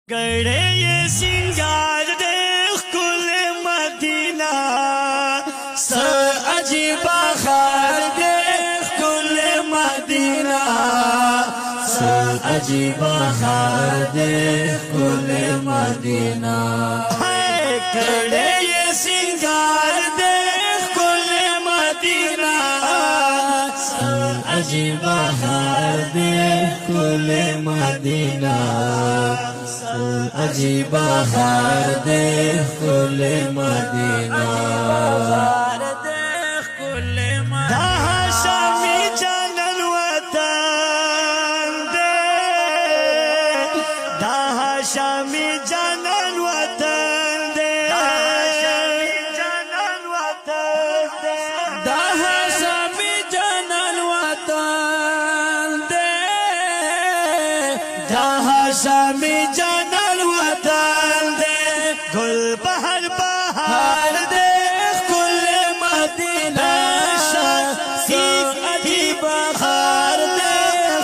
कड़े ये सिंगार देख कुल मदीना स अजीबा खार देख कुल मदीना स अजीबा खार देख कुल मदीना कड़े ये सिंगार देख कुल मदीना स अजीबा खार देख कुल मदीना अजीबा हार देख कुल मदीना दाहा शामी जानन वतन दे दाहा शामी जानन वतन दे दाहा शामी जानन वतन दे दाहा शामी जानन वतन दे गुल बहर बहार दे कुल मदीना सीख अजीब बहार दे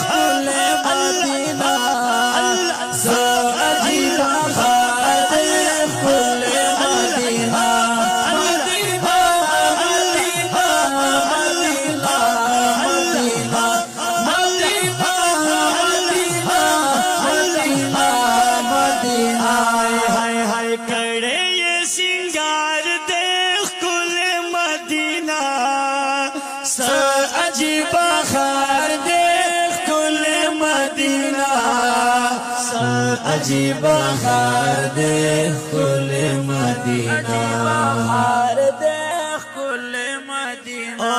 कुल मदीना सा अजीब बहार दे कुल Medina Medina Medina Medina Medina Medina Medina Medina हाय हाय कड़े ये सिंगार देख कुल मदीना स अजीबा खार देख कुल मदीना स अजीबा खार देख कुल मदीना हार देख कुल मदीना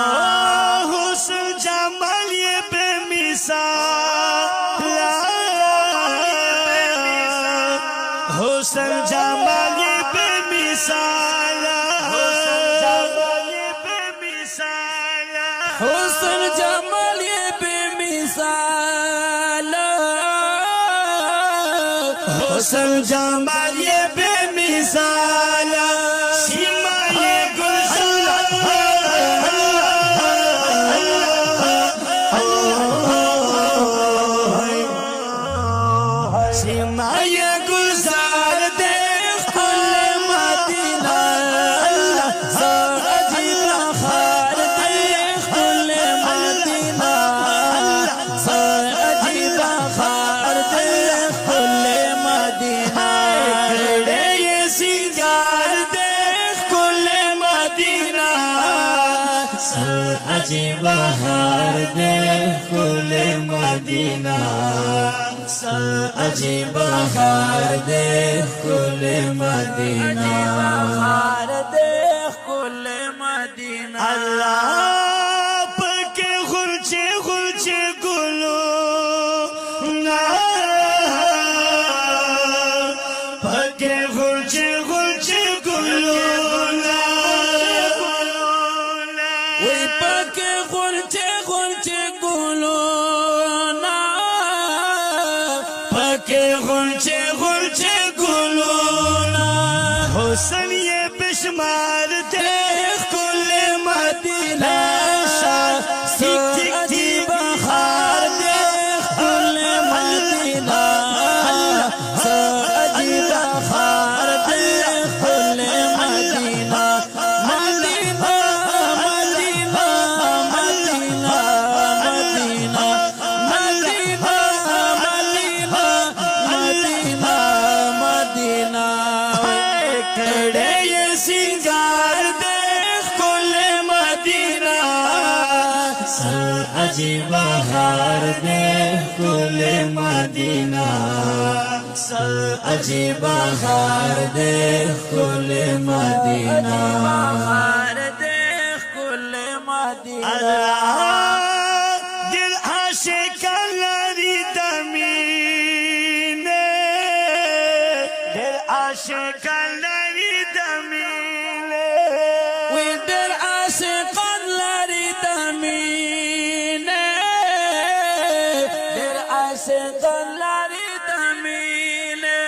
हुस्न जमाल ये बेमिसाल हुस्न जमाल ये बेमिसाल हुस्न जमाल ये बेमिसाल हुस्न जमाल ये बेमिसाल सीमा ये गुलजार सीमा ये गुलजार देख कुल मदीना सा अजीबा खार देख कुल मदीना सा अजीबा खार देख कुल मदीना कड़े ये सिंगार देख कुल मदीना सा अजीबा खार देख कुल मदीना सा अजीबा खार देख कुल मदीना खार देख कुल मदीना अल्लाह पके खुर्चे खुर्चे गुलो ना पके खुर्चे खुर्चे गुलो ना वही पके खुर्चे खुर्चे गुलो ना पके खुर्चे खुर्चे गुलो ना हुस्न ये बेशुमार देख कुल मदीना अजीब बहार देख कुल मदीना सा अजीब बहार देख कुल Medina Medina Medina Medina Medina Medina Medina Medina Medina कड़े ये सिंगार देख कुल मदीना सा अजीब बहार देख कुल मदीना सा अजीब बहार देख कुल मदीना हार देख कुल मदीना दिल आशिक लरी दमीने दिल आशिक लरी दमीने वे दिल आशिक लरी दमीने दिल आशिक लरी दमीने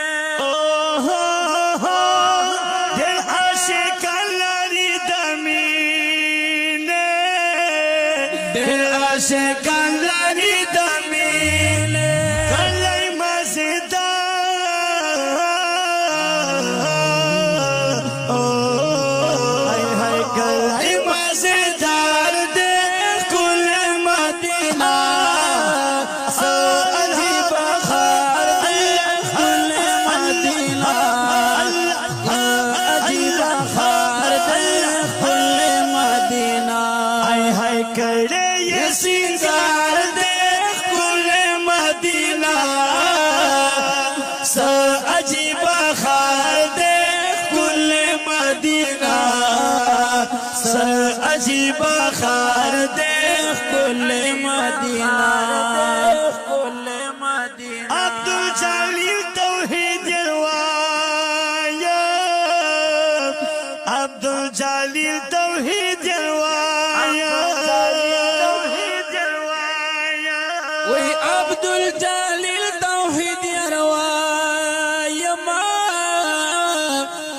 दिल आशिक लरी दमीने दिल आशिक लरी दमीने कलई मज़ेदार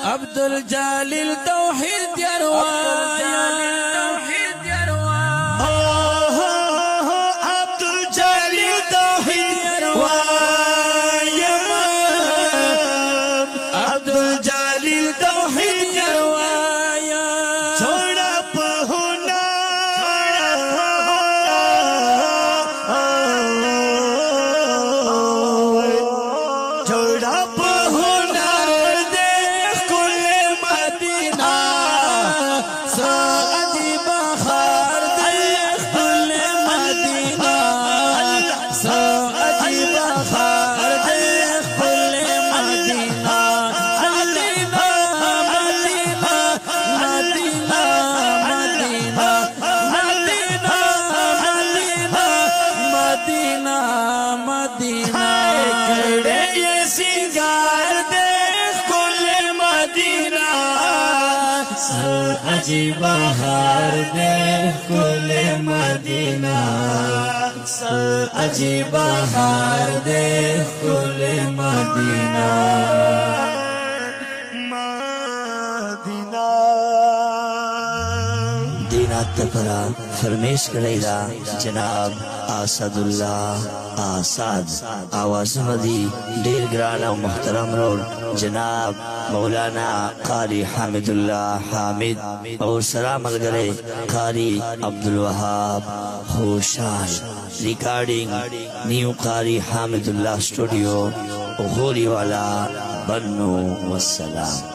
عبدالجلیل توحید یاروایا عبدالجلیل توحید یاروایا عبدالجلیل توحید یاروایا چھوڑا پہنا چھوڑا پہنا دیکھ کل مدینہ سعدی بخار دیکھ کل مدینہ سعدی بخار دیکھ کل مدینہ مدینہ مدینہ مدینہ مدینہ مدینہ مدینہ مدینہ کڑے یہ سنگار دیکھ کل مدینہ عجیب بہار دیکھ کل مدینہ عجیب بہار دیکھ کل مدینہ دینات تپرا فرمیش کریدا جناب اسد اللہ آساد آواز مدی دیر گران و محترم رول جناب مولانا قاری حامد اللہ حامد اور سلام الگرے قاری عبدالوہاب خوشال ریکارڈنگ نیو قاری حامد اللہ اسٹوڈیو غوری والا بنو والسلام